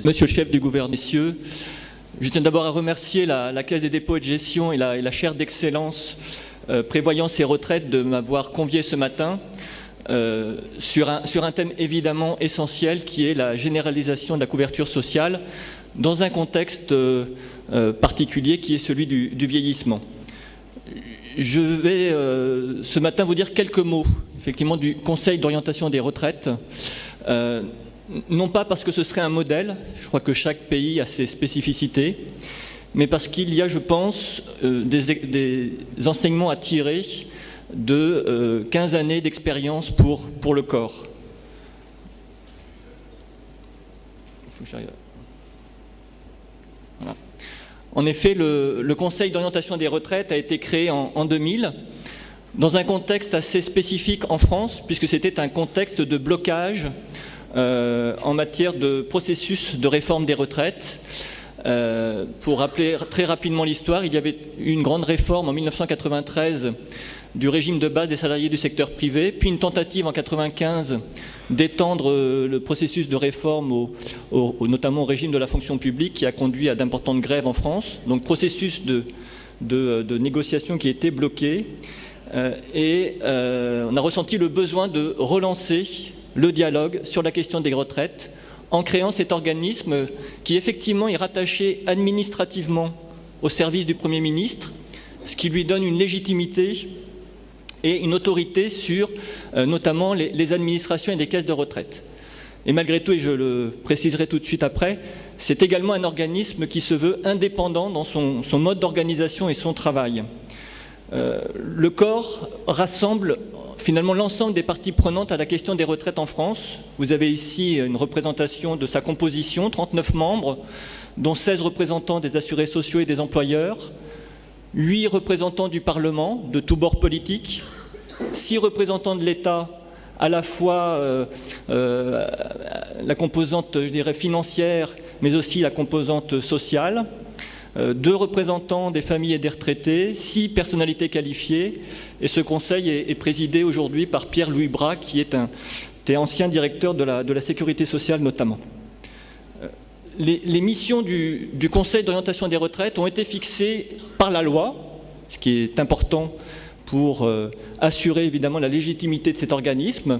Monsieur le chef du gouvernement, messieurs, je tiens d'abord à remercier la Caisse des dépôts et de gestion et la chaire d'excellence prévoyance et retraite de m'avoir convié ce matin sur un thème évidemment essentiel qui est la généralisation de la couverture sociale dans un contexte particulier qui est celui du vieillissement. Je vais ce matin vous dire quelques mots effectivement du Conseil d'orientation des retraites. Non pas parce que ce serait un modèle, je crois que chaque pays a ses spécificités, mais parce qu'il y a, je pense, des enseignements à tirer de 15 années d'expérience pour le corps. Il faut que j'arrive. Voilà. En effet, le Conseil d'orientation des retraites a été créé en 2000 dans un contexte assez spécifique en France, puisque c'était un contexte de blocage en matière de processus de réforme des retraites. Pour rappeler très rapidement l'histoire, il y avait une grande réforme en 1993 du régime de base des salariés du secteur privé, puis une tentative en 1995 d'étendre le processus de réforme notamment au régime de la fonction publique qui a conduit à d'importantes grèves en France. Donc processus de négociation qui était bloqué et on a ressenti le besoin de relancer le dialogue sur la question des retraites en créant cet organisme qui effectivement est rattaché administrativement au service du Premier ministre, ce qui lui donne une légitimité et une autorité sur notamment les administrations et les caisses de retraite. Et malgré tout, et je le préciserai tout de suite après, c'est également un organisme qui se veut indépendant dans son mode d'organisation et son travail. Le corps rassemble finalement l'ensemble des parties prenantes à la question des retraites en France. Vous avez ici une représentation de sa composition, 39 membres, dont 16 représentants des assurés sociaux et des employeurs, 8 représentants du Parlement, de tous bords politiques, 6 représentants de l'État, à la fois la composante, je dirais, financière, mais aussi la composante sociale, 2 représentants des familles et des retraités, 6 personnalités qualifiées, et ce conseil est présidé aujourd'hui par Pierre-Louis Bras, qui est ancien directeur de la sécurité sociale notamment. Les missions du Conseil d'orientation des retraites ont été fixées par la loi, ce qui est important pour assurer évidemment la légitimité de cet organisme.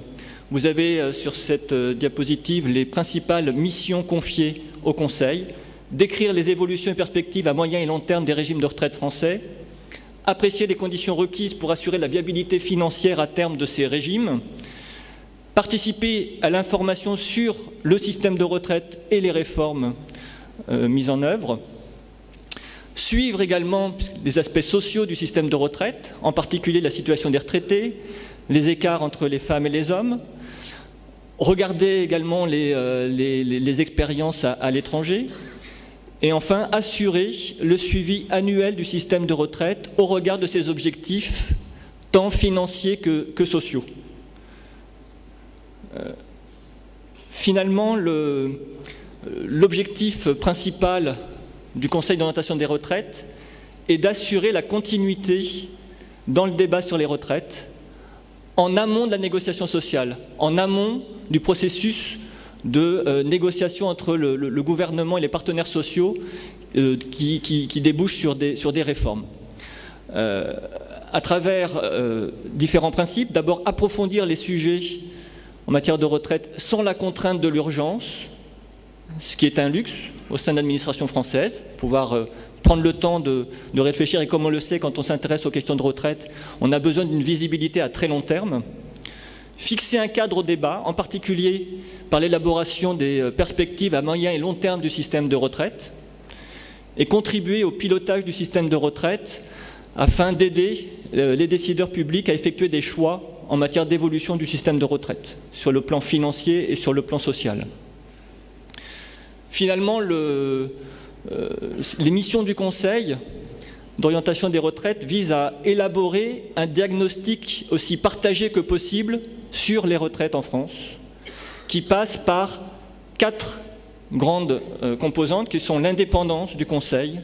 Vous avez sur cette diapositive les principales missions confiées au Conseil: décrire les évolutions et perspectives à moyen et long terme des régimes de retraite français, apprécier les conditions requises pour assurer la viabilité financière à terme de ces régimes, participer à l'information sur le système de retraite et les réformes mises en œuvre, suivre également les aspects sociaux du système de retraite, en particulier la situation des retraités, les écarts entre les femmes et les hommes, regarder également les expériences à l'étranger, et enfin assurer le suivi annuel du système de retraite au regard de ses objectifs tant financiers que sociaux. Finalement, l'objectif principal du Conseil d'orientation des retraites est d'assurer la continuité dans le débat sur les retraites en amont de la négociation sociale, en amont du processus de négociation entre le gouvernement et les partenaires sociaux qui débouchent sur des réformes. À travers différents principes, d'abord approfondir les sujets en matière de retraite sans la contrainte de l'urgence, ce qui est un luxe au sein de l'administration française, pouvoir prendre le temps de réfléchir, et comme on le sait, quand on s'intéresse aux questions de retraite, on a besoin d'une visibilité à très long terme. Fixer un cadre au débat, en particulier par l'élaboration des perspectives à moyen et long terme du système de retraite, et contribuer au pilotage du système de retraite afin d'aider les décideurs publics à effectuer des choix en matière d'évolution du système de retraite, sur le plan financier et sur le plan social. Finalement, les missions du Conseil d'orientation des retraites visent à élaborer un diagnostic aussi partagé que possible sur les retraites en France, qui passe par 4 grandes composantes qui sont l'indépendance du Conseil,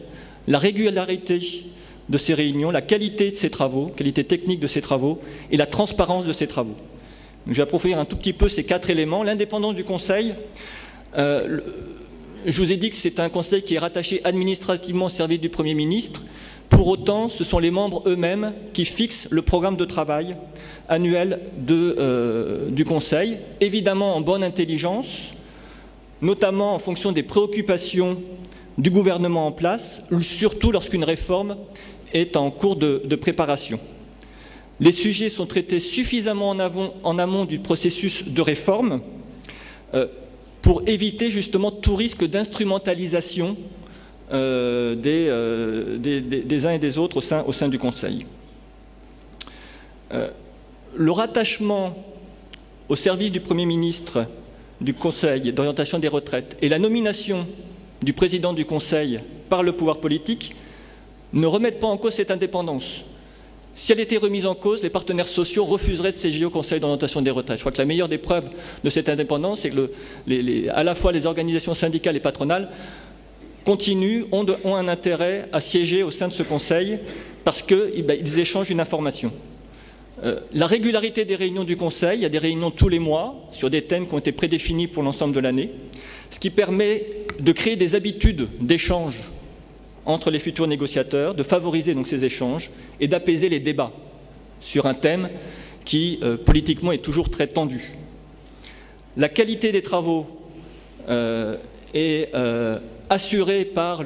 la régularité de ses réunions, la qualité de ses travaux, qualité technique de ses travaux et la transparence de ses travaux. Donc, je vais approfondir un tout petit peu ces 4 éléments. L'indépendance du Conseil, Je vous ai dit que c'est un conseil qui est rattaché administrativement au service du Premier ministre. Pour autant, ce sont les membres eux-mêmes qui fixent le programme de travail annuel du conseil, évidemment en bonne intelligence, notamment en fonction des préoccupations du gouvernement en place, surtout lorsqu'une réforme est en cours de préparation. Les sujets sont traités suffisamment en amont du processus de réforme pour éviter justement tout risque d'instrumentalisation des uns et des autres au sein du Conseil. Le rattachement au service du Premier ministre du Conseil d'orientation des retraites et la nomination du président du Conseil par le pouvoir politique ne remettent pas en cause cette indépendance. Si elle était remise en cause, les partenaires sociaux refuseraient de siéger au Conseil d'orientation des retraites. Je crois que la meilleure des preuves de cette indépendance, c'est que à la fois les organisations syndicales et patronales ont un intérêt à siéger au sein de ce Conseil parce qu'ils échangent une information. La régularité des réunions du Conseil, il y a des réunions tous les mois sur des thèmes qui ont été prédéfinis pour l'ensemble de l'année, ce qui permet de créer des habitudes d'échange entre les futurs négociateurs, de favoriser donc ces échanges et d'apaiser les débats sur un thème qui, politiquement, est toujours très tendu. La qualité des travaux est assurée par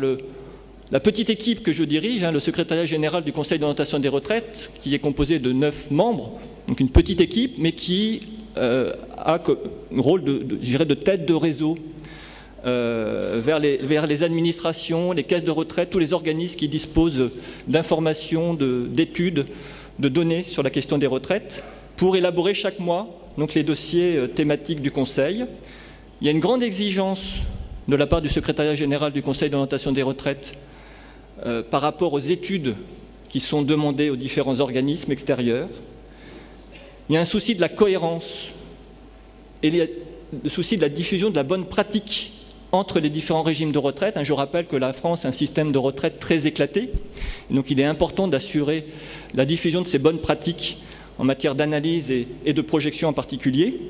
la petite équipe que je dirige, le secrétariat général du Conseil d'orientation des retraites, qui est composé de 9 membres, donc une petite équipe, mais qui a un rôle de tête de réseau vers les administrations, les caisses de retraite, tous les organismes qui disposent d'informations, d'études, de données sur la question des retraites, pour élaborer chaque mois donc, les dossiers thématiques du Conseil. Il y a une grande exigence de la part du secrétariat général du Conseil d'orientation des retraites par rapport aux études qui sont demandées aux différents organismes extérieurs. Il y a un souci de la cohérence et le souci de la diffusion de la bonne pratique entre les différents régimes de retraite. Je rappelle que la France a un système de retraite très éclaté, donc il est important d'assurer la diffusion de ces bonnes pratiques en matière d'analyse et de projection en particulier,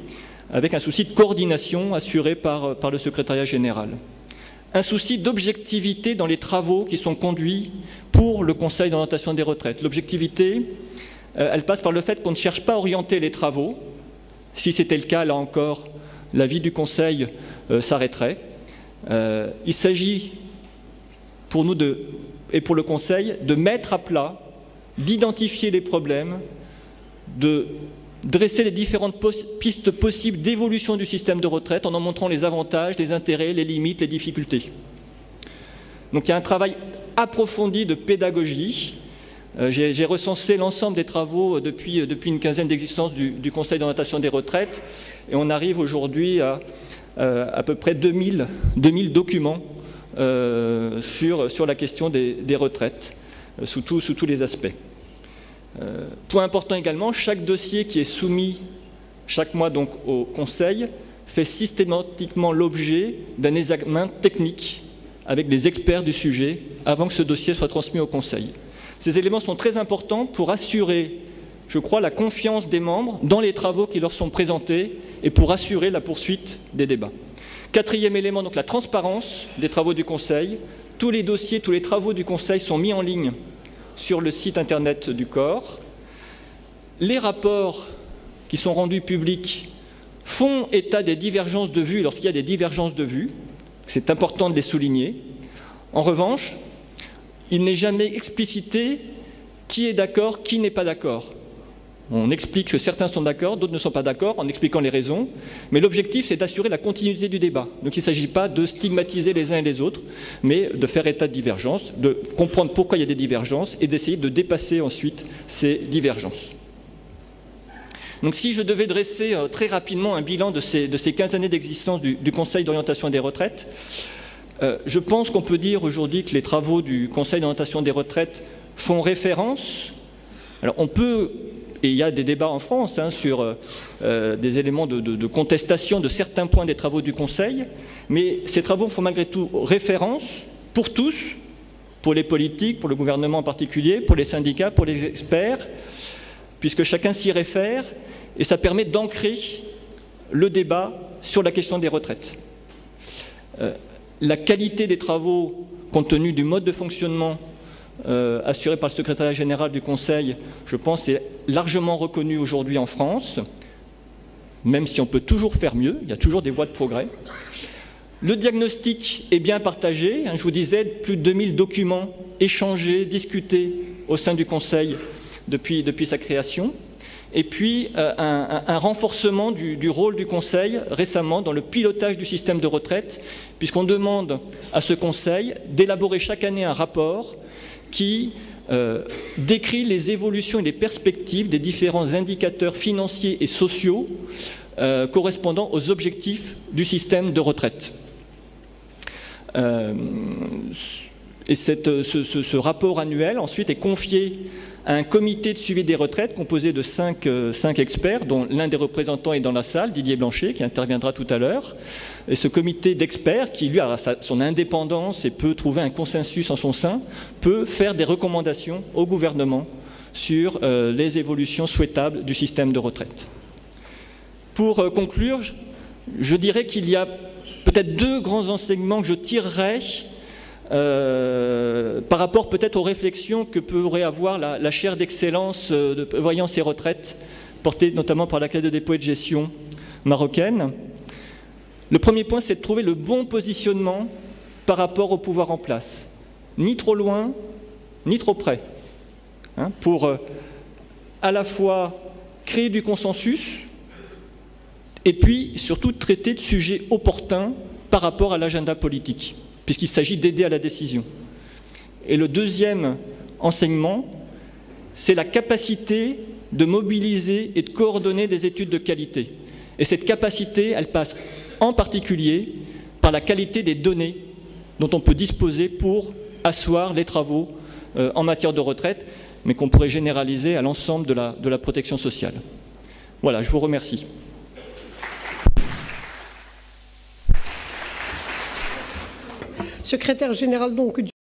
avec un souci de coordination assuré par le secrétariat général. Un souci d'objectivité dans les travaux qui sont conduits pour le Conseil d'orientation des retraites. L'objectivité, elle passe par le fait qu'on ne cherche pas à orienter les travaux. Si c'était le cas, là encore, l'avis du Conseil s'arrêterait. Il s'agit pour nous et pour le Conseil de mettre à plat, d'identifier les problèmes, de dresser les différentes pistes possibles d'évolution du système de retraite en montrant les avantages, les intérêts, les limites, les difficultés. Donc il y a un travail approfondi de pédagogie. J'ai recensé l'ensemble des travaux depuis une quinzaine d'existence du Conseil d'orientation des retraites et on arrive aujourd'hui à peu près 2000 documents sur la question des retraites, sous tous les aspects. Point important également, chaque dossier qui est soumis chaque mois donc au Conseil fait systématiquement l'objet d'un examen technique avec des experts du sujet avant que ce dossier soit transmis au Conseil. Ces éléments sont très importants pour assurer, je crois, la confiance des membres dans les travaux qui leur sont présentés et pour assurer la poursuite des débats. Quatrième élément, donc la transparence des travaux du Conseil. Tous les dossiers, tous les travaux du Conseil sont mis en ligne sur le site internet du corps. Les rapports qui sont rendus publics font état des divergences de vues lorsqu'il y a des divergences de vues. C'est important de les souligner. En revanche, il n'est jamais explicité qui est d'accord, qui n'est pas d'accord. On explique que certains sont d'accord, d'autres ne sont pas d'accord, en expliquant les raisons, mais l'objectif c'est d'assurer la continuité du débat. Donc il ne s'agit pas de stigmatiser les uns et les autres, mais de faire état de divergences, de comprendre pourquoi il y a des divergences et d'essayer de dépasser ensuite ces divergences. Donc si je devais dresser très rapidement un bilan de ces 15 années d'existence du Conseil d'orientation des retraites, je pense qu'on peut dire aujourd'hui que les travaux du Conseil d'orientation des retraites font référence. Alors on peut, et il y a des débats en France sur des éléments de contestation de certains points des travaux du Conseil, mais ces travaux font malgré tout référence pour tous, pour les politiques, pour le gouvernement en particulier, pour les syndicats, pour les experts, puisque chacun s'y réfère, et ça permet d'ancrer le débat sur la question des retraites. La qualité des travaux, compte tenu du mode de fonctionnement assuré par le secrétariat général du Conseil, je pense, est largement reconnue aujourd'hui en France, même si on peut toujours faire mieux, il y a toujours des voies de progrès. Le diagnostic est bien partagé, je vous disais, plus de 2000 documents échangés, discutés au sein du Conseil depuis sa création. Et puis un renforcement du rôle du Conseil récemment dans le pilotage du système de retraite, puisqu'on demande à ce Conseil d'élaborer chaque année un rapport qui décrit les évolutions et les perspectives des différents indicateurs financiers et sociaux correspondant aux objectifs du système de retraite. Et ce rapport annuel ensuite est confié à un comité de suivi des retraites composé de 5 experts, dont l'un des représentants est dans la salle, Didier Blanchet, qui interviendra tout à l'heure. Et ce comité d'experts, qui lui a son indépendance et peut trouver un consensus en son sein, peut faire des recommandations au gouvernement sur les évolutions souhaitables du système de retraite. Pour conclure, je dirais qu'il y a peut-être 2 grands enseignements que je tirerais par rapport peut-être aux réflexions que pourrait avoir la chaire d'excellence de prévoyance et retraite, portée notamment par la Caisse de dépôt et de gestion marocaine. Le premier point, c'est de trouver le bon positionnement par rapport au pouvoir en place. Ni trop loin, ni trop près. Pour à la fois créer du consensus et puis surtout traiter de sujets opportuns par rapport à l'agenda politique, puisqu'il s'agit d'aider à la décision. Et le deuxième enseignement, c'est la capacité de mobiliser et de coordonner des études de qualité. Et cette capacité, elle passe en particulier par la qualité des données dont on peut disposer pour asseoir les travaux en matière de retraite, mais qu'on pourrait généraliser à l'ensemble de la protection sociale. Voilà, je vous remercie. Secrétaire général donc